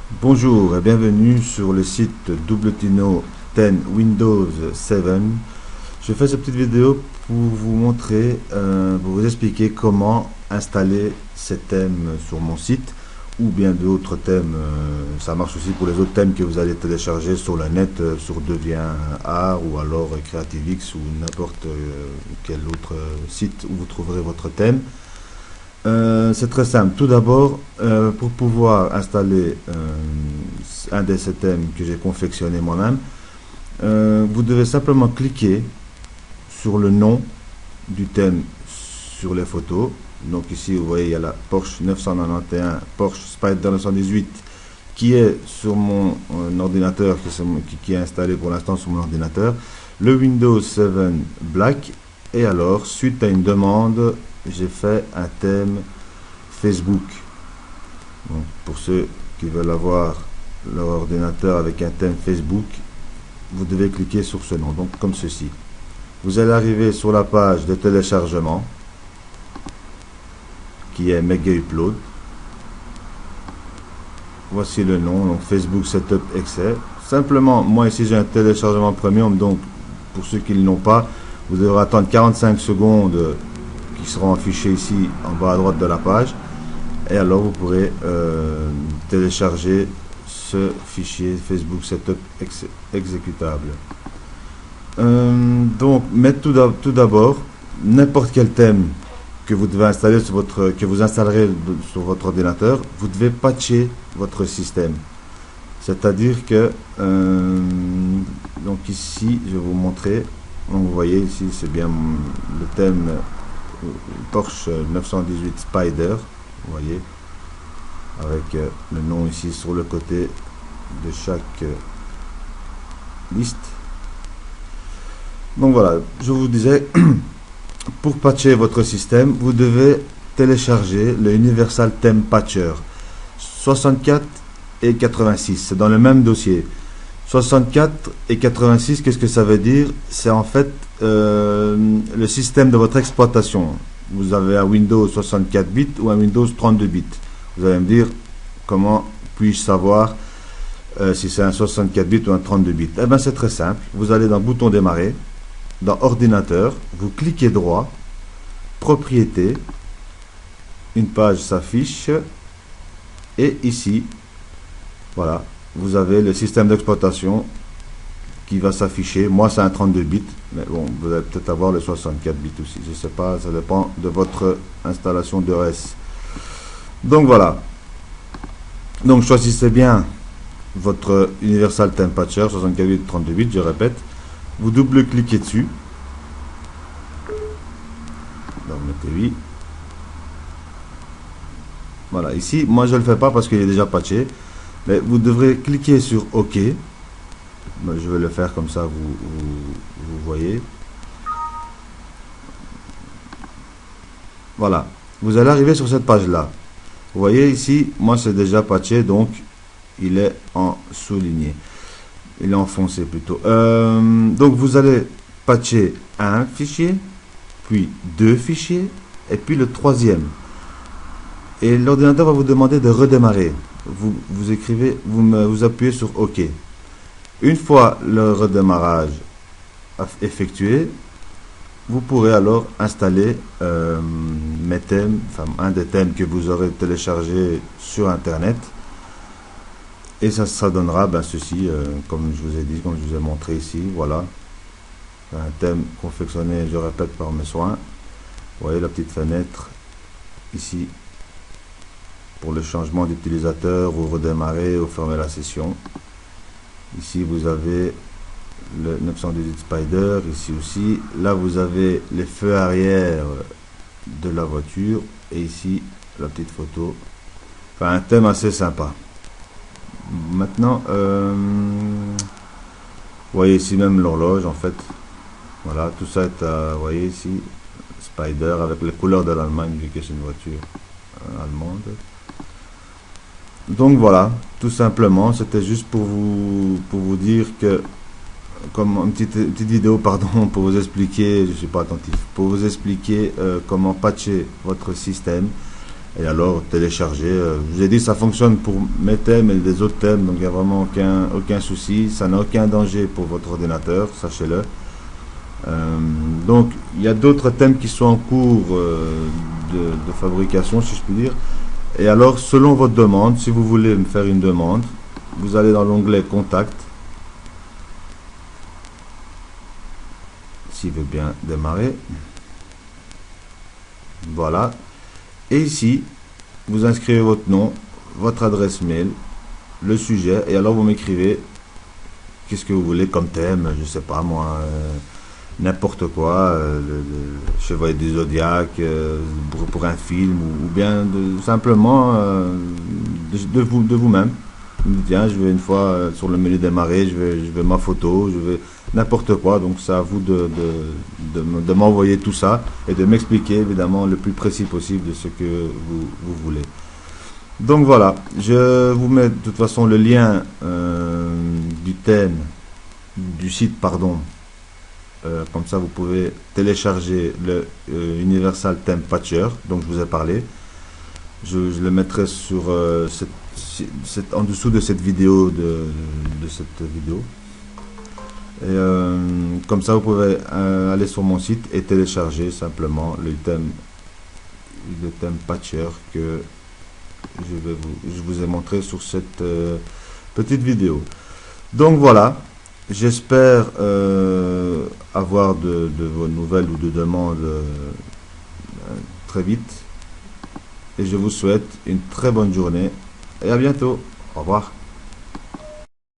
Bonjour et bienvenue sur le site Doubletino 10 Windows 7. Je fais cette petite vidéo pour vous montrer, pour vous expliquer comment installer ces thèmes sur mon site ou bien d'autres thèmes. Ça marche aussi pour les autres thèmes que vous allez télécharger sur le net, sur DeviantArt ou alors CreativeX ou n'importe quel autre site où vous trouverez votre thème. C'est très simple. Tout d'abord, pour pouvoir installer un de ces thèmes que j'ai confectionné moi-même, vous devez simplement cliquer sur le nom du thème sur les photos. Donc ici, vous voyez, il y a la Porsche 991, Porsche Spyder 918 qui est sur mon ordinateur, qui est installé pour l'instant sur mon ordinateur. Le Windows 7 Black. Et alors, suite à une demande, j'ai fait un thème Facebook. Donc, pour ceux qui veulent avoir leur ordinateur avec un thème Facebook, vous devez cliquer sur ce nom, donc comme ceci. Vous allez arriver sur la page de téléchargement qui est Mega Upload. Voici le nom, donc Facebook Setup Excel. Simplement, moi ici j'ai un téléchargement premium, donc pour ceux qui ne l'ont pas, vous devrez attendre 45 secondes qui seront affichés ici en bas à droite de la page. Et alors vous pourrez télécharger ce fichier Facebook Setup exécutable. Donc, tout d'abord, n'importe quel thème que vous devez installer que vous installerez sur votre ordinateur, vous devez patcher votre système. C'est-à-dire que, donc ici, je vais vous montrer. Donc vous voyez ici, c'est bien le thème Porsche 918 Spyder. Vous voyez, avec le nom ici sur le côté de chaque liste. Donc voilà, je vous disais, pour patcher votre système, vous devez télécharger le Universal Theme Patcher 64 et 86. C'est dans le même dossier. 64 et 86, qu'est-ce que ça veut dire? C'est en fait le système de votre exploitation. Vous avez un Windows 64 bits ou un Windows 32 bits. Vous allez me dire, comment puis-je savoir si c'est un 64 bits ou un 32 bits? Eh bien, c'est très simple. Vous allez dans Bouton démarrer, dans Ordinateur, vous cliquez droit, Propriétés, une page s'affiche, et ici, voilà, vous avez le système d'exploitation qui va s'afficher. Moi, c'est un 32 bits, mais bon, vous allez peut-être avoir le 64 bits aussi. Je ne sais pas, ça dépend de votre installation d'OS. Donc voilà. Donc choisissez bien votre Universal Theme Patcher 64 bits, 32 bits, je répète. Vous double-cliquez dessus. Donc mettez oui. Voilà, ici, moi je ne le fais pas parce qu'il est déjà patché. Mais vous devrez cliquer sur OK. Je vais le faire comme ça, vous voyez. Voilà. Vous allez arriver sur cette page-là. Vous voyez ici, moi c'est déjà patché, donc il est en souligné. Il est enfoncé plutôt. Donc vous allez patcher un fichier, puis deux fichiers, et puis le troisième. Et l'ordinateur va vous demander de redémarrer. Vous écrivez, vous appuyez sur OK. Une fois le redémarrage effectué, vous pourrez alors installer mes thèmes, enfin un des thèmes que vous aurez téléchargé sur Internet. Et ça donnera ceci, comme je vous ai dit, comme je vous ai montré ici, voilà. Un thème confectionné, je répète, par mes soins. Vous voyez la petite fenêtre ici pour le changement d'utilisateur ou redémarrer ou fermer la session. Ici vous avez le 918 Spyder, ici aussi. Là vous avez les feux arrière de la voiture et ici la petite photo. Enfin un thème assez sympa. Maintenant, vous voyez ici même l'horloge en fait. Voilà, tout ça est vous voyez ici, Spyder avec les couleurs de l'Allemagne vu que c'est une voiture allemande. Donc voilà, tout simplement, c'était juste pour vous dire que, comme une petite vidéo, pardon, pour vous expliquer, je suis pas attentif, pour vous expliquer comment patcher votre système. et alors télécharger. Je vous ai dit, ça fonctionne pour mes thèmes et les autres thèmes, donc il n'y a vraiment aucun souci. Ça n'a aucun danger pour votre ordinateur, sachez-le. Donc il y a d'autres thèmes qui sont en cours de fabrication, si je puis dire. Et alors, selon votre demande, si vous voulez me faire une demande, vous allez dans l'onglet Contact. S'il veut bien démarrer. Voilà. Et ici, vous inscrivez votre nom, votre adresse mail, le sujet, et alors vous m'écrivez qu'est-ce que vous voulez comme thème, je sais pas moi, n'importe quoi, le Chevalier du Zodiaque, pour un film, ou bien simplement de vous-même. Vous me dites, tiens, je vais une fois sur le menu démarrer, je vais ma photo, je vais n'importe quoi. Donc c'est à vous de m'envoyer tout ça et de m'expliquer évidemment le plus précis possible de ce que vous voulez. Donc voilà, je vous mets de toute façon le lien du thème, du site, pardon. Comme ça vous pouvez télécharger le Universal Theme Patcher dont je vous ai parlé. Je le mettrai sur en dessous de cette vidéo et comme ça vous pouvez aller sur mon site et télécharger simplement le thème Patcher que je vous ai montré sur cette petite vidéo. Donc voilà, j'espère avoir de vos nouvelles ou de demandes très vite. Et je vous souhaite une très bonne journée et à bientôt. Au revoir.